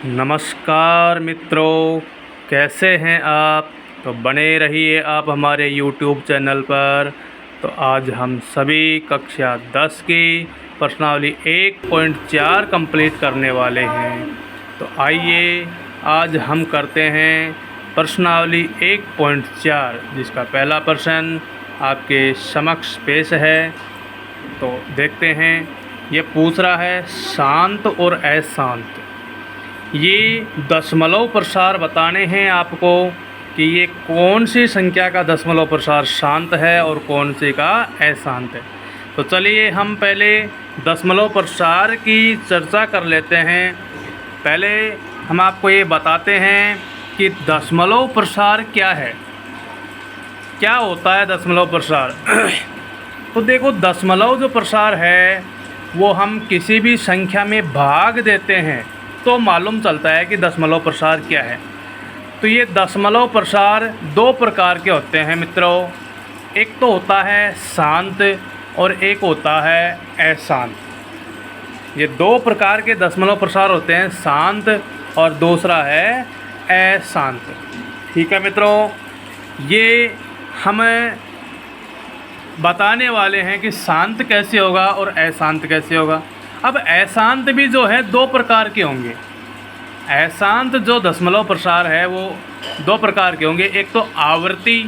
नमस्कार मित्रों, कैसे हैं आप। तो बने रहिए आप हमारे YouTube चैनल पर। तो आज हम सभी कक्षा 10 की प्रश्नावली 1.4 कंप्लीट करने वाले हैं। तो आइए आज हम करते हैं प्रश्नावली 1.4, जिसका पहला प्रश्न आपके समक्ष पेश है। तो देखते हैं। ये पूछ रहा है शांत और अशांत। ये दशमलव प्रसार बताने हैं आपको कि ये कौन सी संख्या का दशमलव प्रसार शांत है और कौन सी का अशांत है। तो चलिए हम पहले दशमलव प्रसार की चर्चा कर लेते हैं। पहले हम आपको ये बताते हैं कि दशमलव प्रसार क्या है, क्या होता है दशमलव प्रसार। तो देखो, दशमलव जो प्रसार है वो हम किसी भी संख्या में भाग देते हैं तो मालूम चलता है कि दशमलव प्रसार क्या है। तो ये दशमलव प्रसार दो प्रकार के होते हैं मित्रों। एक तो होता है शांत और एक होता है अशांत। ये दो प्रकार के दशमलव प्रसार होते हैं, शांत और दूसरा है अशांत। ठीक है मित्रों, ये हम बताने वाले हैं कि शांत कैसे होगा और अशांत कैसे होगा। अब अशांत भी जो है दो प्रकार के होंगे। अशांत जो दशमलव प्रसार है वो दो प्रकार के होंगे। एक तो आवर्ती,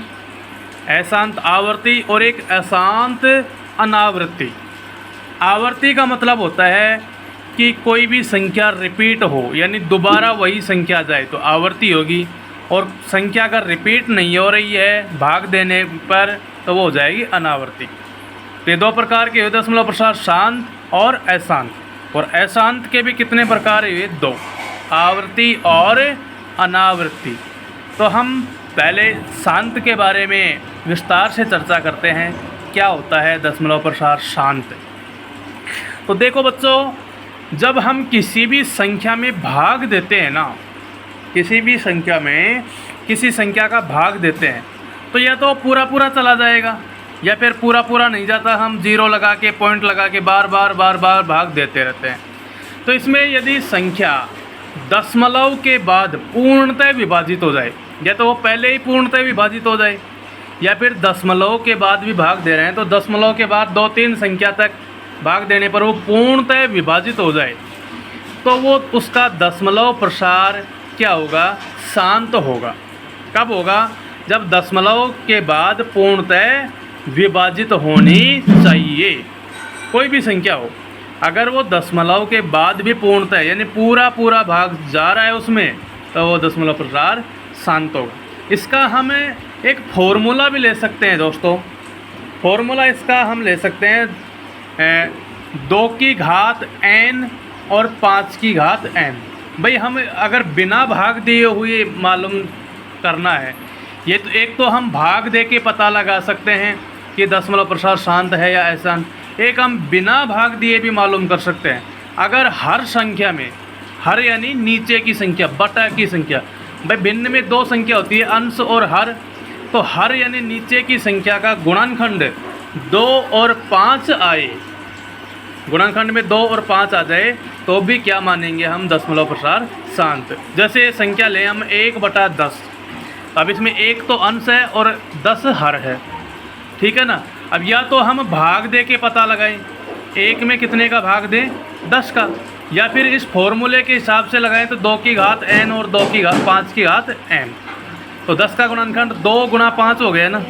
अशांत आवर्ती, और एक अशांत अनावर्ती। आवर्ती का मतलब होता है कि कोई भी संख्या रिपीट हो, यानी दोबारा वही संख्या जाए तो आवर्ती होगी, और संख्या अगर रिपीट नहीं हो रही है भाग देने पर तो वो हो जाएगी अनावर्ती। तो ये दो प्रकार के दशमलव प्रसार, शांत और अशांत। और अशांत के भी कितने प्रकार हुए? दो, आवर्ती और अनावर्ती। तो हम पहले शांत के बारे में विस्तार से चर्चा करते हैं। क्या होता है दशमलव प्रसार शांत। तो देखो बच्चों, जब हम किसी भी संख्या में भाग देते हैं ना, किसी भी संख्या में किसी संख्या का भाग देते हैं तो या तो पूरा पूरा चला जाएगा या फिर पूरा पूरा नहीं जाता। हम जीरो लगा के, पॉइंट लगा के बार बार भाग देते रहते हैं। तो इसमें यदि संख्या दशमलव के बाद पूर्णतः विभाजित हो जाए, या तो वो पहले ही पूर्णतः विभाजित हो जाए, या फिर दशमलव के बाद भी भाग दे रहे हैं तो दशमलव के बाद 2-3 संख्या तक भाग देने पर वो पूर्णतः विभाजित हो जाए, तो वो उसका दशमलव प्रसार क्या होगा? शांत होगा। कब होगा? जब दशमलव के बाद पूर्णतः विभाजित होनी चाहिए। कोई भी संख्या हो, अगर वो दशमलव के बाद भी पूर्णतः यानी पूरा भाग जा रहा है उसमें, तो वो दशमलव प्रसार शांत होगा। इसका हम एक फॉर्मूला भी ले सकते हैं दोस्तों। फॉर्मूला इसका हम ले सकते हैं 2 की घात n और 5 की घात n। भाई हम अगर बिना भाग दिए हुए मालूम करना है, ये तो एक तो हम भाग दे के पता लगा सकते हैं कि दशमलव प्रसार शांत है या अशांत। एक हम बिना भाग दिए भी मालूम कर सकते हैं। अगर हर संख्या में, हर यानी नीचे की संख्या, बटा की संख्या, भाई भिन्न में दो संख्या होती है, अंश और हर। तो हर यानी नीचे की संख्या का गुणनखंड 2 और 5 आए, गुणनखंड में 2 और 5 आ जाए तो भी क्या मानेंगे हम? दशमलव प्रसार शांत। जैसे संख्या लें हम 1/10। अब इसमें 1 तो अंश है और 10 हर है, ठीक है ना। अब या तो हम भाग दे के पता लगाएं, 1 में कितने का भाग दें? 10 का, या फिर इस फॉर्मूले के हिसाब से लगाएं तो 2 की घात n और 5 की घात n। तो 10 का गुणनखंड 2 गुणा 5 हो गया ना।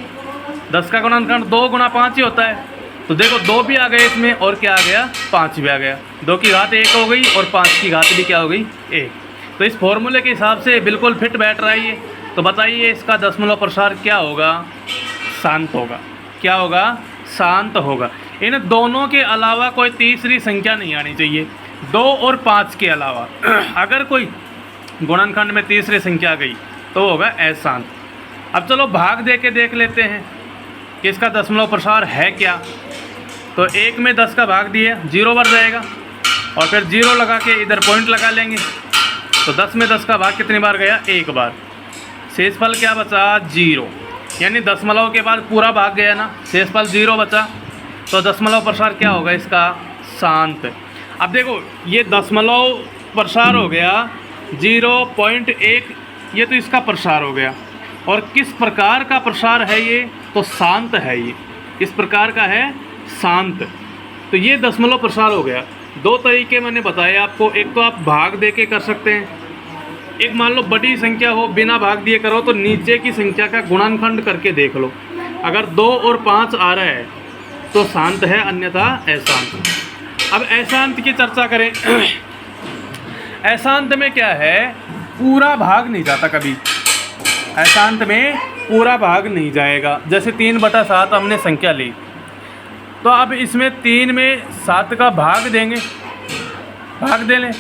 10 का गुणनखंड 2 गुणा 5 ही होता है। तो देखो 2 भी आ गए इसमें, और क्या आ गया? 5 भी आ गया। 2 की घात 1 हो गई और 5 की घात भी क्या हो गई? 1। तो इस फॉर्मूले के हिसाब से बिल्कुल फिट बैठ रहा है ये। तो बताइए इसका दशमलव प्रसार क्या होगा? शांत होगा। क्या होगा? शांत होगा। इन दोनों के अलावा कोई तीसरी संख्या नहीं आनी चाहिए, 2 और 5 के अलावा। अगर कोई गुणनखंड में तीसरी संख्या आ गई तो होगा अशांत। अब चलो भाग दे के देख लेते हैं कि इसका दशमलव प्रसार है क्या। तो 1 में 10 का भाग दिए, 0 बढ़ जाएगा, और फिर 0 लगा के इधर पॉइंट लगा लेंगे। तो 10 में 10 का भाग कितनी बार गया? 1 बार। शेषफल क्या बचा? 0। यानी दशमलव के बाद पूरा भाग गया ना, शेषफल 0 बचा। तो दशमलव प्रसार क्या होगा इसका? शांत। अब देखो, ये दशमलव प्रसार हो गया 0.1, ये तो इसका प्रसार हो गया। और किस प्रकार का प्रसार है ये? तो शांत है ये। किस प्रकार का है? शांत। तो ये दशमलव प्रसार हो गया। दो तरीके मैंने बताए आपको, एक तो आप भाग दे के कर सकते हैं, एक मान लो बड़ी संख्या हो बिना भाग दिए करो तो नीचे की संख्या का गुणनखंड करके देख लो। अगर 2 और 5 आ रहा है तो शांत है, अन्यथा अशांत। अब अशांत की चर्चा करें। अशांत में क्या है? पूरा भाग नहीं जाता कभी। अशांत में पूरा भाग नहीं जाएगा। जैसे 3/7 हमने संख्या ली, तो अब इसमें 3 में 7 का भाग देंगे, भाग दे लें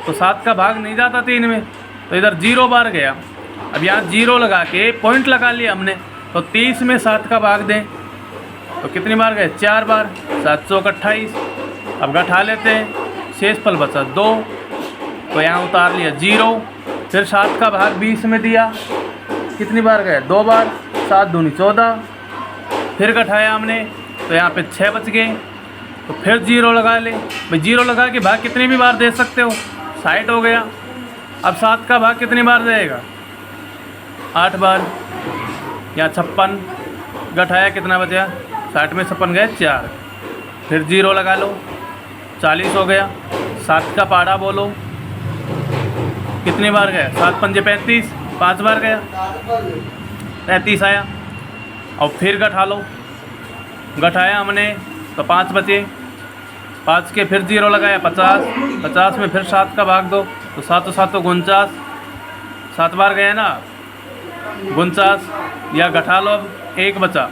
तो 7 का भाग नहीं जाता 3 में, तो इधर 0 बार गया। अब यहाँ 0 लगा के पॉइंट लगा लिया हमने, तो 30 में 7 का भाग दें तो कितनी बार गए? 4 बार। 7 चौक 28। अब घटा लेते हैं, शेषफल बचा 2, तो यहाँ उतार लिया 0। फिर 7 का भाग 20 में दिया, कितनी बार गए? 2 बार। 7 दूनी 14। फिर घटाया हमने तो यहाँ पे 6 बच गए, तो फिर 0 लगा ले। भाई 0 लगा के भाग कितनी भी बार दे सकते हो, 60 हो गया। अब 7 का भाग कितनी बार जाएगा? 8 बार। यहाँ 56 घटाया, कितना बचा? 60 में 56 गए 4। फिर 0 लगा लो, 40 हो गया। 7 का पाड़ा बोलो, कितनी बार गया? 7 पंजे 35, 5 बार गया, 35 आया। और फिर घटा लो, घटाया हमने तो 5 बचे। 5 के फिर 0 लगाया 50। 50 में फिर 7 का भाग दो तो 7 और 7 तो 49, 7 बार गए ना 49। या घटा लो, अब 1 बचा,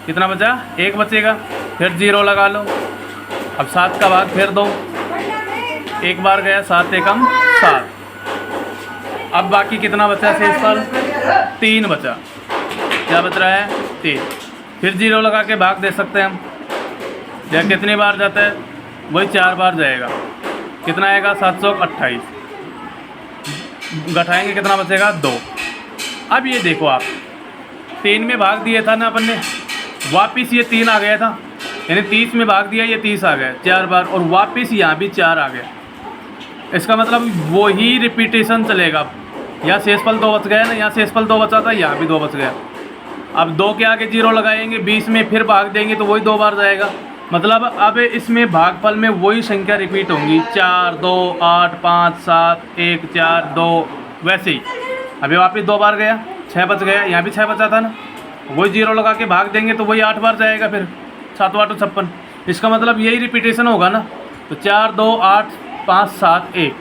कितना बचा? 1 बचेगा। फिर 0 लगा लो, अब 7 का भाग फिर दो, 1 बार गया, 7 एकम 7। अब बाकी कितना बचा? शेषफल 3 बचा। क्या बच रहा है? 3। फिर 0 लगा के भाग दे सकते हैं हम। या कितनी बार जाता है? वही 4 बार जाएगा। कितना आएगा? 7 चौक 28। घटाएंगे, कितना बचेगा? 2। अब ये देखो आप, 3 में भाग दिया था ना अपन ने, वापिस ये 3 आ गया था, यानी 30 में भाग दिया, ये 30 आ गया 4 बार, और वापिस यहाँ भी 4 आ गया। इसका मतलब वही रिपीटेशन चलेगा। यहाँ शेषफल 2 बच गया ना, यहाँ शेषफल 2 बचा था, यहाँ भी 2 बच गया। अब 2 के आगे 0 लगाएंगे, 20 में फिर भाग देंगे तो वही 2 बार जाएगा। मतलब अब इसमें भागफल में वही संख्या रिपीट होंगी, 4, 2, 8, 5, 7, 1, 4, 2, वैसे ही। अभी वापस 2 बार गया, 6 बच गया, यहाँ भी 6 बचा था ना, वही 0 लगा के भाग देंगे तो वही 8 बार जाएगा। फिर 7 8 56, इसका मतलब यही रिपीटेशन होगा ना। तो 4, 2, 8, 5, 7, 1,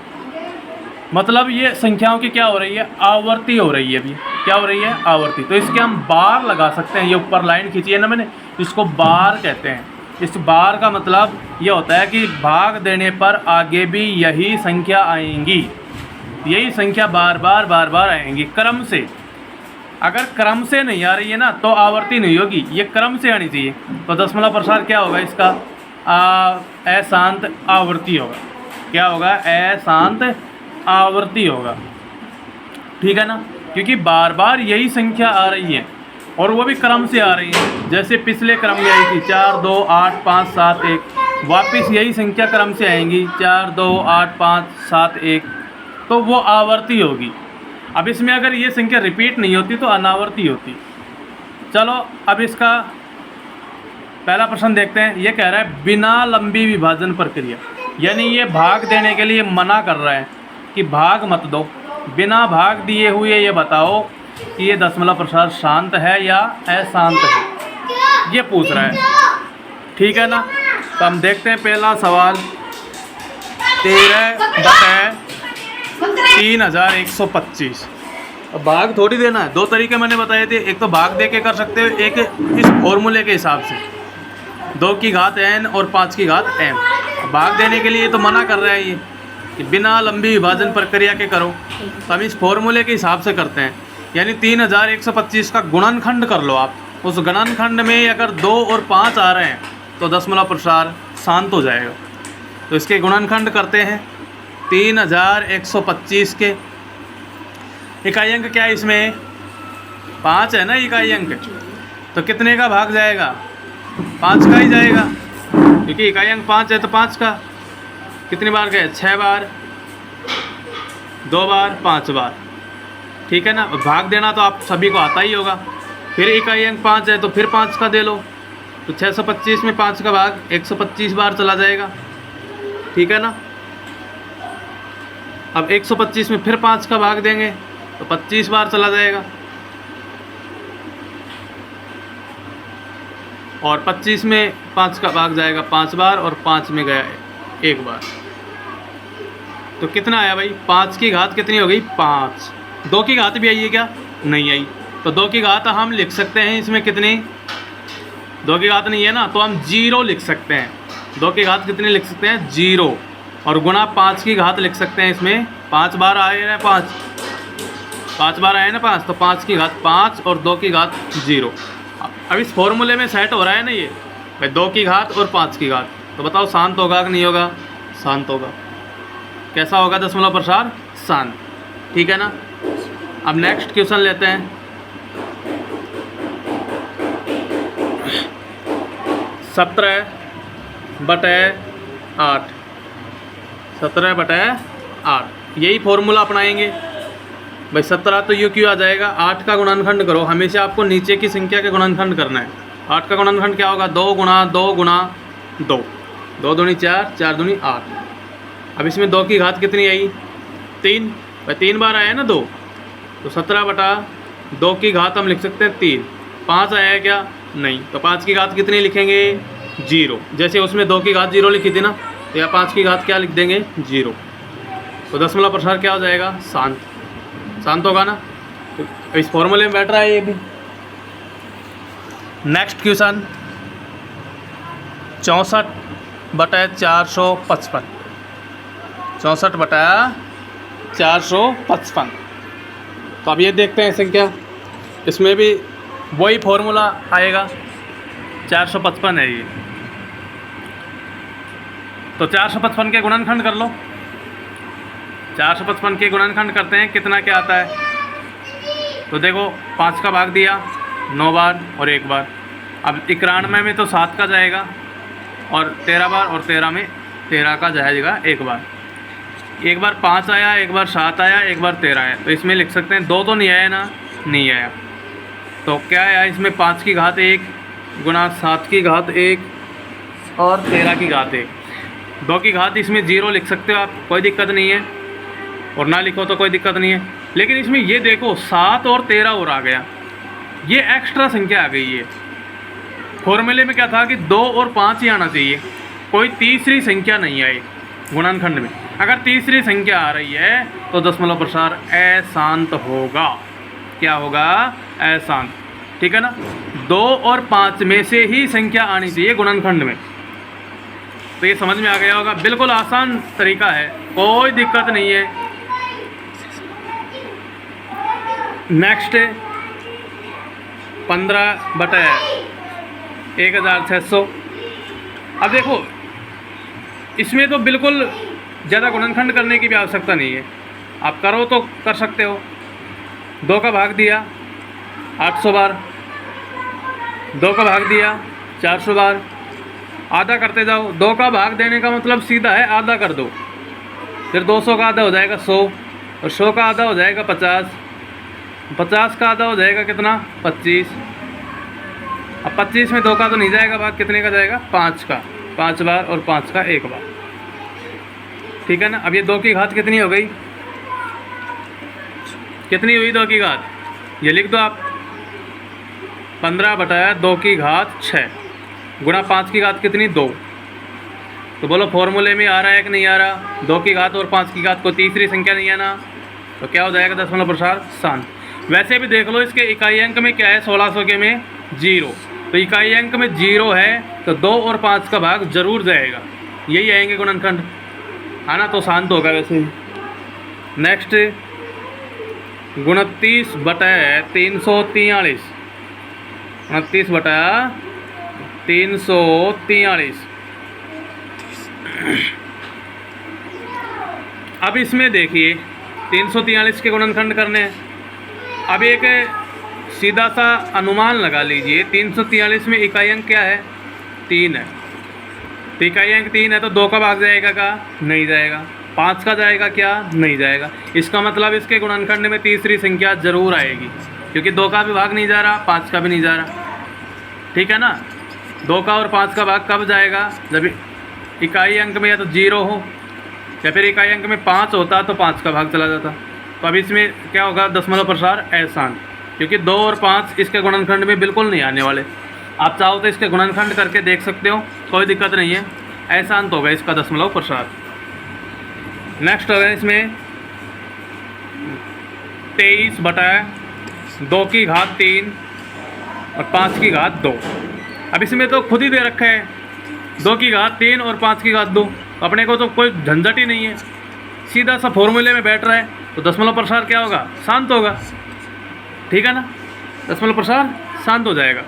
मतलब ये संख्याओं की क्या हो रही है? आवर्ती हो रही है। अभी क्या हो रही है? आवर्ती। तो इसके हम बार लगा सकते हैं। ये ऊपर लाइन खींची है ना मैंने, इसको बार कहते हैं। इस बार का मतलब ये होता है कि भाग देने पर आगे भी यही संख्या आएंगी, यही संख्या बार बार आएंगी क्रम से। अगर क्रम से नहीं आ रही है ना तो आवर्ती नहीं होगी, ये क्रम से आनी चाहिए। तो दशमलव प्रसार क्या होगा इसका? अशांत आवर्ती होगा। क्या होगा? अशांत आवर्ती होगा। ठीक है ना, क्योंकि बार बार यही संख्या आ रही है और वो भी क्रम से आ रही है। जैसे पिछले क्रम में आई थी 4, 2, 8, 5, 7, 1, वापिस यही संख्या क्रम से आएंगी 4, 2, 8, 5, 7, 1, तो वो आवर्ती होगी। अब इसमें अगर ये संख्या रिपीट नहीं होती तो अनावर्ती होती। चलो अब इसका पहला प्रश्न देखते हैं। ये कह रहा है बिना लंबी विभाजन प्रक्रिया, यानी ये भाग देने के लिए मना कर रहा है कि भाग मत दो, बिना भाग दिए हुए ये बताओ कि ये दशमलव प्रसार शांत है या अशांत है, ये पूछ रहा है। ठीक है ना, तो हम देखते हैं पहला सवाल। 13/3125। अब भाग थोड़ी देना है, दो तरीके मैंने बताए थे। एक तो भाग दे के कर सकते हो, एक इस फॉर्मूले के हिसाब से 2 की घात n और 5 की घात m। भाग देने के लिए तो मना कर रहा है ये कि बिना लंबी विभाजन प्रक्रिया के करो, तो हम इस फॉर्मूले के हिसाब से करते हैं। यानी 3125 का गुणनखंड कर लो आप। उस गुणनखंड में अगर 2 और 5 आ रहे हैं तो दशमलव प्रसार शांत हो जाएगा। तो इसके गुणनखंड करते हैं। 3125 के इकाई अंक क्या है इसमें? 5 है ना इकाई अंक, तो कितने का भाग जाएगा? 5 का ही जाएगा, क्योंकि इकाई अंक 5 है तो 5 का। कितनी बार गए? 6 बार। 2 बार, 5 बार, ठीक है ना। भाग देना तो आप सभी को आता ही होगा। फिर इकाई अंक 5 है तो फिर 5 का दे लो, तो 625 में 5 का भाग 125 बार चला जाएगा, ठीक है ना। अब 125 में फिर 5 का भाग देंगे तो 25 बार चला जाएगा, और 25 में 5 का भाग जाएगा 5 बार, और 5 में गया 1 बार। तो कितना आया भाई, 5 की घात कितनी हो गई, 5। 2 की घात भी आई है क्या, नहीं आई। तो 2 की घात हम लिख सकते हैं इसमें कितनी, 2 की घात नहीं है ना, तो हम 0 लिख सकते हैं। 2 की घात कितनी लिख सकते हैं, 0, और गुणा 5 की घात लिख सकते हैं। इसमें 5 बार आए ना, 5 बार आए ना 5, तो 5 की घात 5 और 2 की घात 0। अब इस फॉर्मूले में सेट हो रहा है ना ये भाई, 2 की घात और 5 की घात। तो बताओ शांत होगा कि नहीं होगा, शांत होगा। कैसा होगा दशमलव प्रसार, शांत, ठीक है ना। अब नेक्स्ट क्वेश्चन लेते हैं। 17/8, 17/8, यही फॉर्मूला अपनाएंगे भाई। 17 तो यू क्यों आ जाएगा, 8 का गुणनखंड करो। हमेशा आपको नीचे की संख्या के गुणनखंड करना है। 8 का गुणनखंड क्या होगा, 2 गुणा 2 गुणा 2, 2 दूनी 4, 4 दूनी 8। अब इसमें 2 की घात कितनी आई, 3, भाई 3 बार आया ना 2, तो 17/2 की घात हम लिख सकते हैं 3। 5 आया है क्या, नहीं, तो 5 की घात कितनी लिखेंगे, 0। जैसे उसमें 2 की घात 0 लिखी थी ना, तो या 5 की घात क्या लिख देंगे, 0। तो दशमलव प्रसार क्या हो जाएगा, शांत, शांत होगा ना। तो इस फॉर्मूले में बैठ रहा है ये भी। Next question 64/455, 64/455। तो अब ये देखते हैं संख्या, इसमें भी वही फॉर्मूला आएगा, 455 है ये। तो 455 के गुणनखंड कर लो। 455 के गुणनखंड करते हैं, कितना क्या आता है। तो देखो 5 का भाग दिया 9 बार और 1 बार। अब 91 में तो 7 का जाएगा और 13 बार, और 13 में 13 का जाएगा 1 बार। 1 बार 5 आया, 1 बार 7 आया, 1 बार 13 आया। तो इसमें लिख सकते हैं 2 तो नहीं आया ना, नहीं आया। तो क्या आया इसमें, 5 की घात 1 गुणा 7 की घात 1 और 13 की घात 1। 2 की घात इसमें 0 लिख सकते हो आप, कोई दिक्कत नहीं है, और ना लिखो तो कोई दिक्कत नहीं है। लेकिन इसमें ये देखो 7 और 13 और आ गया, ये एक्स्ट्रा संख्या आ गई है। फॉर्मूले में क्या था कि 2 और 5 ही आना चाहिए, कोई तीसरी संख्या नहीं आई गुणनखंड में। अगर तीसरी संख्या आ रही है तो दशमलव प्रसार अशांत होगा। क्या होगा, अशांत, ठीक है ना। 2 और 5 में से ही संख्या आनी चाहिए गुणनखंड में। तो ये समझ में आ गया होगा, बिल्कुल आसान तरीका है, कोई दिक्कत नहीं है। नेक्स्ट 15/1600। अब देखो इसमें तो बिल्कुल ज़्यादा गुणनखंड करने की भी आवश्यकता नहीं है, आप करो तो कर सकते हो। 2 का भाग दिया 800 बार, 2 का भाग दिया 400 बार, आधा करते जाओ। 2 का भाग देने का मतलब सीधा है आधा कर दो, फिर 200 का आधा हो जाएगा 100, और 100 का आधा हो जाएगा 50, 50 का आधा हो जाएगा कितना, 25। अब 25 में 2 का तो नहीं जाएगा भाग, कितने का जाएगा, 5 का, 5 बार, और 5 का 1 बार, ठीक है ना। अब ये 2 की घात कितनी हो गई, कितनी हुई 2 की घात, ये लिख दो आप, 15/2 की घात 6 गुणा 5 की घात कितनी, 2। तो बोलो फॉर्मूले में आ रहा है कि नहीं आ रहा, 2 की घात और 5 की घात को तीसरी संख्या नहीं आना, तो क्या हो जाएगा दशमलव प्रसार शांत। वैसे भी देख लो इसके इकाई अंक में क्या है, 1600 के में 0, तो इकाई अंक में 0 है तो 2 और 5 का भाग जरूर जाएगा, यही आएंगे गुणनखंड, है ना। तो शांत होगा वैसे। नेक्स्ट 29/343, 29/343। अब इसमें देखिए 343 के गुणनखंड करने हैं। अब एक सीधा सा अनुमान लगा लीजिए, 343 में इकाई अंक क्या है, 3 है। तो इकाई अंक 3 है तो 2 का भाग जाएगा का, नहीं जाएगा, 5 का जाएगा क्या? नहीं जाएगा। इसका मतलब इसके गुणनखंड में तीसरी संख्या जरूर आएगी, क्योंकि 2 का भी भाग नहीं जा रहा, 5 का भी नहीं जा रहा। ठीक है ना। 2 का और 5 का भाग कब जाएगा? जब इकाई अंक में या तो 0 हो या फिर इकाई अंक में 5 होता तो 5 का भाग चला जाता। तो अब इसमें क्या होगा? दशमलव प्रसार अशांत, क्योंकि 2 और 5 इसके गुणनखंड में बिल्कुल नहीं आने वाले। आप चाहो तो इसके गुणनखंड करके देख सकते हो, कोई दिक्कत नहीं है। अशांत होगा इसका दशमलव प्रसार। नेक्स्ट होगा इसमें 23/2 की घात 3 और 5 की घात 2। अब इसमें तो खुद ही दे रखा है 2 की घात 3 और 5 की घात 2, अपने को तो कोई झंझट ही नहीं है, सीधा सा फॉर्मूले में बैठ रहा है। तो दशमलव प्रसार क्या होगा? शांत होगा। ठीक है ना, दशमलव प्रसार शांत हो जाएगा।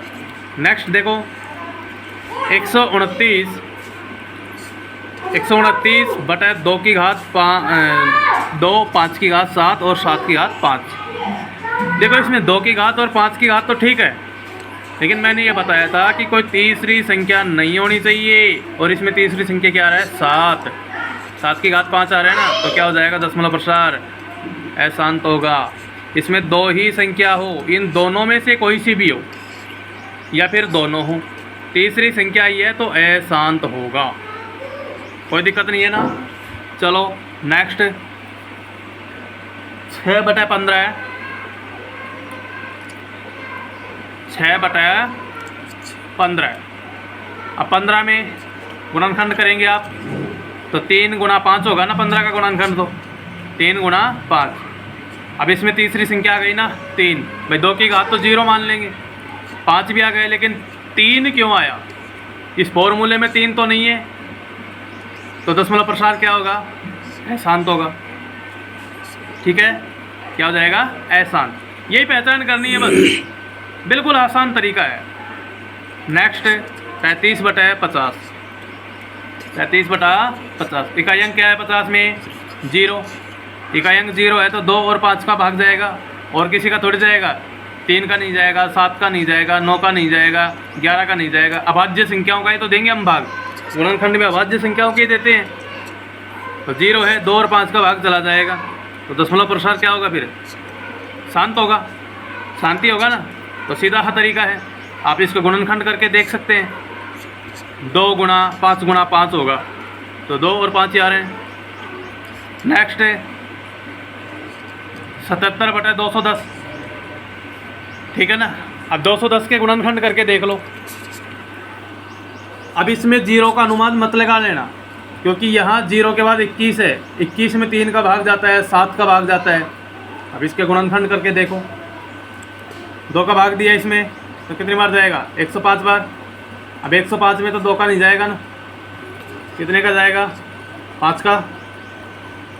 नेक्स्ट देखो 129/2 की घात 2, 5 की घात 7 और 7 की घात 5। देखो इसमें 2 की घात और 5 की घात तो ठीक है, लेकिन मैंने ये बताया था कि कोई तीसरी संख्या नहीं होनी चाहिए, और इसमें तीसरी संख्या क्या आ रहा है? 7। 7 की घात 5 आ रहा है ना, तो क्या हो जाएगा? दशमलव प्रसार अशांत होगा। इसमें 2 ही संख्या हो, इन दोनों में से कोई सी भी हो या फिर दोनों हो, तीसरी संख्या आई है तो अशांत होगा। कोई दिक्कत नहीं है ना। चलो नेक्स्ट 6/15 है। 6/15। अब 15 में गुणनखंड करेंगे आप तो 3 गुणा 5 होगा ना 15 का गुणनखंड, तो 3 गुणा 5। अब इसमें तीसरी संख्या आ गई ना 3। भाई 2 की घात तो 0 मान लेंगे, 5 भी आ गए, लेकिन 3 क्यों आया? इस फॉर्मूले में 3 तो नहीं है, तो दशमलव प्रसार क्या होगा? अशांत होगा। ठीक है, क्या हो जाएगा? अशांत। यही पहचान करनी है बस, बिल्कुल आसान तरीका है। नेक्स्ट 33/50। 33/50 इकाई अंक क्या है 50 में? 0। इकाई अंक 0 है तो 2 और 5 का भाग जाएगा, और किसी का थोड़ी जाएगा। 3 का नहीं जाएगा, 7 का नहीं जाएगा, 9 का नहीं जाएगा, 11 का नहीं जाएगा। अभाज्य संख्याओं का ही तो देंगे हम भाग, गुणनखंड में अभाज्य संख्याओं के देते हैं। तो 0 है, 2 और 5 का भाग चला जाएगा, तो दशमलव प्रसार क्या होगा? फिर शांत होगा, शांति होगा ना। तो सीधा सा तरीका है, आप इसको गुणनखंड करके देख सकते हैं। 2 गुणा 5 गुणा 5 होगा, तो 2 और 5 ही आ रहे हैं। नेक्स्ट है 77/210। ठीक है ना। अब 210 के गुणनखंड करके देख लो। अब इसमें 0 का अनुमान मत लगा लेना, क्योंकि यहाँ 0 के बाद 21 है, 21 में 3 का भाग जाता है, 7 का भाग जाता है। अब इसके गुणनखंड करके देखो, 2 का भाग दिया इसमें तो कितनी बार जाएगा? 105 बार। अब 105 में तो 2 का नहीं जाएगा ना, कितने का जाएगा? 5 का।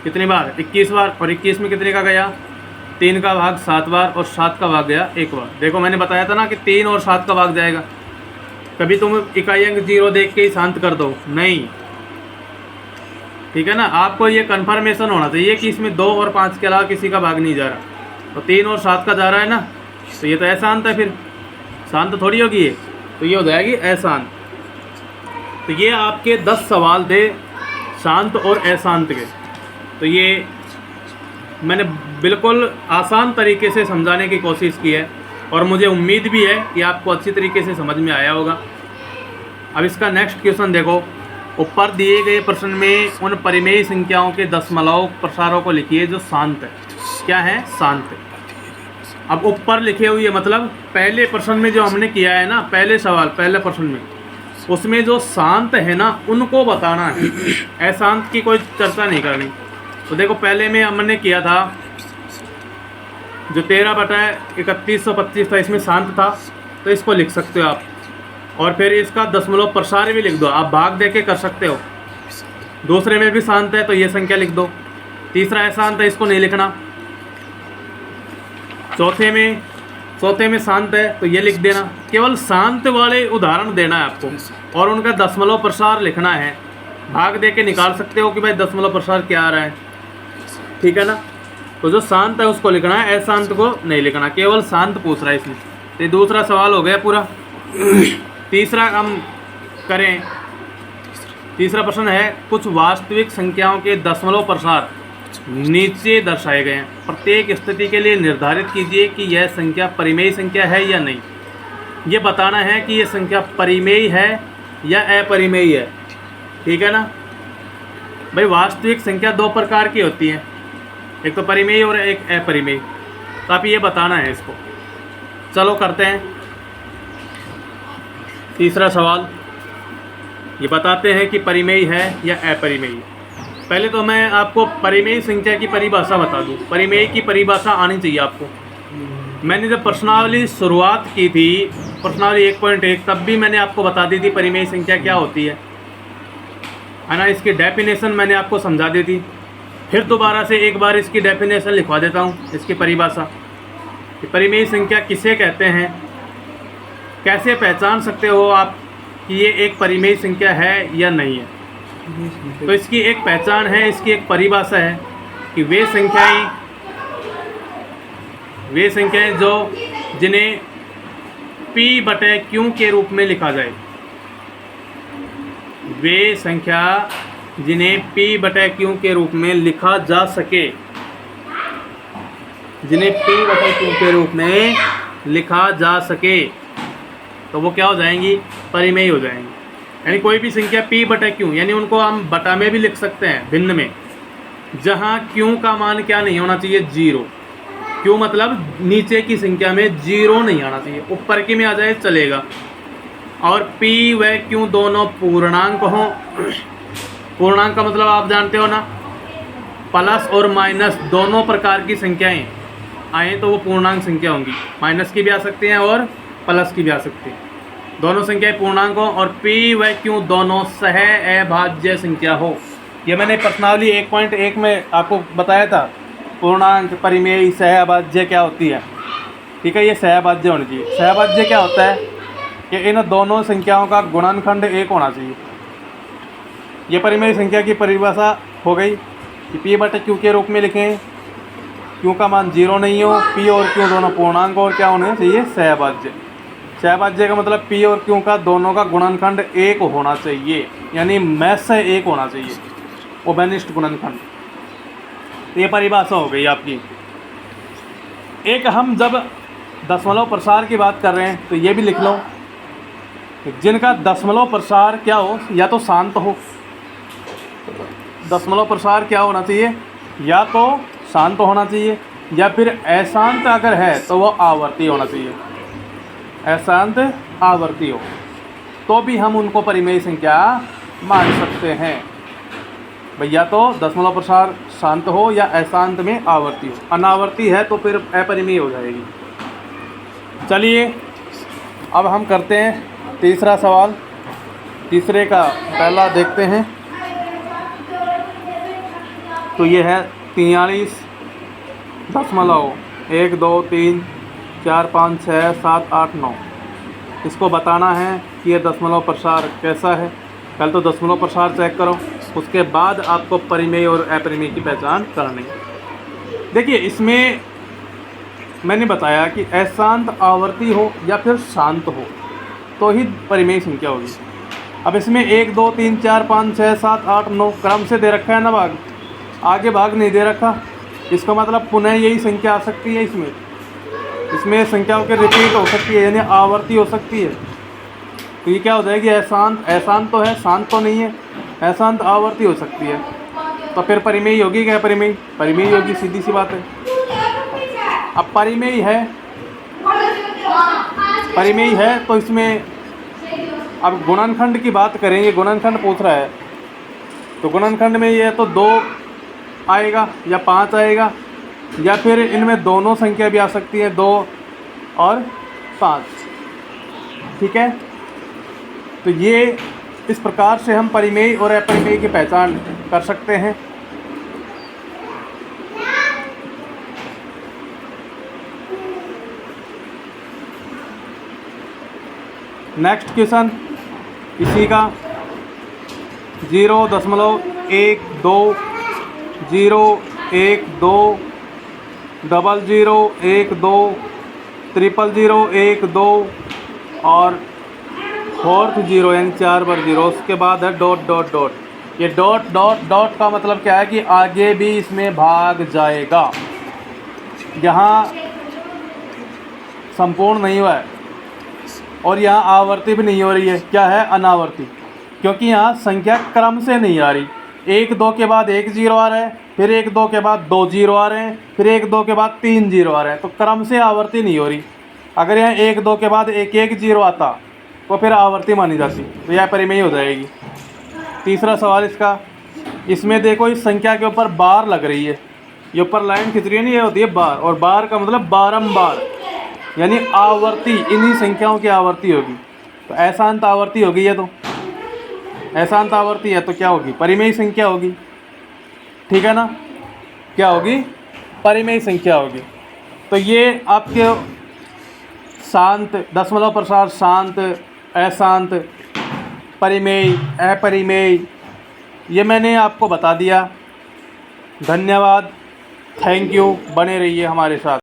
कितनी बार? 21 बार। और 21 में कितने का गया? 3 का भाग 7 बार और 7 का भाग गया 1 बार। देखो मैंने बताया था ना कि 3 और 7 का भाग जाएगा। कभी तुम इकाई अंक 0 देख के ही शांत कर दो, नहीं। ठीक है ना, आपको ये कन्फर्मेशन होना चाहिए कि इसमें 2 और 5 के अलावा किसी का भाग नहीं जा रहा। तो 3 और 7 का जा रहा है ना, तो ये तो अशांत है, फिर शांत थोड़ी होगी ये, तो ये हो जाएगी अशांत। तो ये आपके 10 सवाल थे शांत और अशांत के। तो ये मैंने बिल्कुल आसान तरीके से समझाने की कोशिश की है, और मुझे उम्मीद भी है कि आपको अच्छी तरीके से समझ में आया होगा। अब इसका नेक्स्ट क्वेश्चन देखो। ऊपर दिए गए प्रश्न में उन परिमेय संख्याओं के दशमलव प्रसारों को लिखिए जो शांत है। क्या है? शांत है। अब ऊपर लिखे हुए मतलब पहले प्रश्न में जो हमने किया है ना, पहले सवाल पहले प्रश्न में, उसमें जो शांत है ना उनको बताना है, अशांत की कोई चर्चा नहीं करनी। तो देखो पहले में हमने किया था जो 13/3125 था, इसमें शांत था, तो इसको लिख सकते हो आप। और फिर इसका दशमलव प्रसार भी लिख दो, आप भाग दे के कर सकते हो। दूसरे में भी शांत है तो ये संख्या लिख दो। तीसरा अशांत है, इसको नहीं लिखना। चौथे में शांत है तो ये लिख देना। केवल शांत वाले उदाहरण देना है आपको, और उनका दशमलव प्रसार लिखना है। भाग दे के निकाल सकते हो कि भाई दशमलव प्रसार क्या आ रहा है। ठीक है ना। तो जो शांत है उसको लिखना है, अशांत को नहीं लिखना, केवल शांत पूछ रहा है इसमें। तो दूसरा सवाल हो गया पूरा। तीसरा हम करें, तीसरा प्रश्न है, कुछ वास्तविक संख्याओं के दशमलव प्रसार नीचे दर्शाए गए हैं। प्रत्येक स्थिति के लिए निर्धारित कीजिए कि यह संख्या परिमेय संख्या है या नहीं। ये बताना है कि यह संख्या परिमेय है या अपरिमेय है। ठीक है ना भाई। वास्तविक संख्या दो प्रकार की होती है, एक तो परिमेय और एक अपरिमेय। तो आप ये बताना है इसको। चलो करते हैं तीसरा सवाल। ये बताते हैं कि परिमेय है या अपरिमेय। पहले तो मैं आपको परिमेय संख्या की परिभाषा बता दूं। परिमेय की परिभाषा आनी चाहिए आपको। मैंने जब प्रश्नावली शुरुआत की थी, प्रश्नावली 1.1, तब भी मैंने आपको बता दी थी परिमेय संख्या क्या होती है ना। इसकी डेफिनेशन मैंने आपको समझा दी थी। फिर दोबारा से एक बार इसकी डेफिनेशन लिखवा देता हूँ, इसकी परिभाषा। परिमेय संख्या किसे कहते हैं, कैसे पहचान सकते हो आप कि ये एक परिमेय संख्या है या नहीं है। तो इसकी एक पहचान है, इसकी एक परिभाषा है कि वे संख्याएं जो जिन्हें P/Q के रूप में लिखा जाए। वे संख्या जिन्हें P/Q के रूप में लिखा जा सके, जिन्हें P/Q के रूप में लिखा जा सके, तो वो क्या हो जाएंगी, परिमेय हो जाएंगी। यानी कोई भी संख्या P/Q, यानी उनको हम बटा में भी लिख सकते हैं, भिन्न में, जहाँ Q का मान क्या नहीं होना चाहिए, 0। Q मतलब नीचे की संख्या में 0 नहीं आना चाहिए, ऊपर की में आ जाए चलेगा। और P व Q दोनों पूर्णांक हों। पूर्णांक का मतलब आप जानते हो ना, प्लस और माइनस दोनों प्रकार की संख्याएं आए तो वो पूर्णांक संख्या होंगी। माइनस की भी आ सकती हैं और प्लस की भी आ सकती है। दोनों संख्याएं पूर्णांक हो और P व Q दोनों सह अभाज्य संख्या हो। ये मैंने प्रश्नावली 1.1 में आपको बताया था, पूर्णांक, परिमेय, सह अभाज्य क्या होती है। ठीक है, ये सह अभाज्य होनी चाहिए। सह अभाज्य क्या होता है कि इन दोनों संख्याओं का गुणनखंड 1 होना चाहिए। ये परिमेय संख्या की परिभाषा हो गई कि P/Q के रूप में लिखें, Q का मान 0 नहीं हो, P और Q दोनों पूर्णांक और क्या होने चाहिए, सहअभाज्य। सहअभाज्य का मतलब P और Q का दोनों का गुणनखंड 1 होना चाहिए, यानी मैथ से 1 होना चाहिए, ओबेनिस्ट गुणनखंड। तो ये परिभाषा हो गई आपकी। एक हम जब दशमलव प्रसार की बात कर रहे हैं तो ये भी लिख लो, जिनका दशमलव प्रसार क्या हो, या तो शांत हो। दशमलव प्रसार क्या होना चाहिए, या तो शांत होना चाहिए, या फिर अशांत अगर है तो वो आवर्ती होना चाहिए। अशांत आवर्ती हो तो भी हम उनको परिमेय संख्या मान सकते हैं भैया। तो दशमलव प्रसार शांत हो या अशांत में आवर्ती हो। अनावर्ती है तो फिर अपरिमेय हो जाएगी। चलिए अब हम करते हैं तीसरा सवाल। तीसरे का पहला देखते हैं। तो ये है 43.1 2 3 4 5 6 7 8 9। इसको बताना है कि ये दशमलव प्रसार कैसा है। पहले तो दशमलव प्रसार चेक करो, उसके बाद आपको परिमेय और अपरिमेय की पहचान करनी है। देखिए इसमें मैंने बताया कि अशांत आवर्ती हो या फिर शांत हो तो ही परिमेय संख्या होगी। अब इसमें 1 2 3 4 5 6 7 8 9 क्रम से दे रखा है ना भाग, आगे भाग नहीं दे रखा। इसका मतलब पुनः यही संख्या आ सकती है। इसमें संख्याओं के रिपीट हो सकती है, यानी आवर्ती हो सकती है। तो ये क्या हो जाएगी, अशांत। अशांत तो है, शांत तो नहीं है, अशांत आवर्ती हो सकती है। तो फिर परिमेय होगी क्या, परिमेय परिमेय होगी, सीधी सी बात है। अब परिमेय है तो इसमें अब गुणनखंड की बात करेंगे। गुणनखंड पूछ रहा है तो गुणनखंड में ये तो 2 आएगा या 5 आएगा, या फिर इनमें दोनों संख्या भी आ सकती है, 2 और 5। ठीक है, तो ये इस प्रकार से हम परिमेय और अपरिमेय की पहचान कर सकते हैं। नेक्स्ट क्वेश्चन इसी का 0.1 2 0 1 2 00 1 2 000 1 2 और फोर्थ जीरो यानी 4 बार जीरो, उसके बाद है डॉट डॉट डॉट। ये डॉट डॉट डॉट का मतलब क्या है कि आगे भी इसमें भाग जाएगा, यहाँ संपूर्ण नहीं हुआ है और यहाँ आवर्ती भी नहीं हो रही है, क्या है अनावर्ती, क्योंकि यहाँ संख्या क्रम से नहीं आ रही। 1 2 के बाद 1 जीरो आ रहा है, फिर 1 2 के बाद 2 जीरो आ रहे हैं, फिर 1 2 के बाद 3 जीरो आ रहे हैं, तो क्रम से आवर्ती नहीं हो रही। अगर यहाँ 1 2 के बाद 1 1 जीरो आता तो फिर आवर्ती मानी जाती, तो यह परिमेय हो जाएगी। तीसरा सवाल इसका, इसमें देखो इस संख्या के ऊपर बार लग रही है, ये ऊपर लाइन खिंच रही है नहीं, ये होती है बार, और बार का मतलब बारंबार यानी आवर्ती, इन्हीं संख्याओं की आवर्ती होगी। तो अशांत आवर्ती होगी ये, तो अशांत आवर्ती है तो क्या होगी, परिमेय संख्या होगी, ठीक है ना, क्या होगी, परिमेय संख्या होगी। तो ये आपके शांत, दशमलव प्रसार शांत, अशांत, परिमेय, अपरिमेय, ये मैंने आपको बता दिया। धन्यवाद, थैंक यू, बने रहिए हमारे साथ।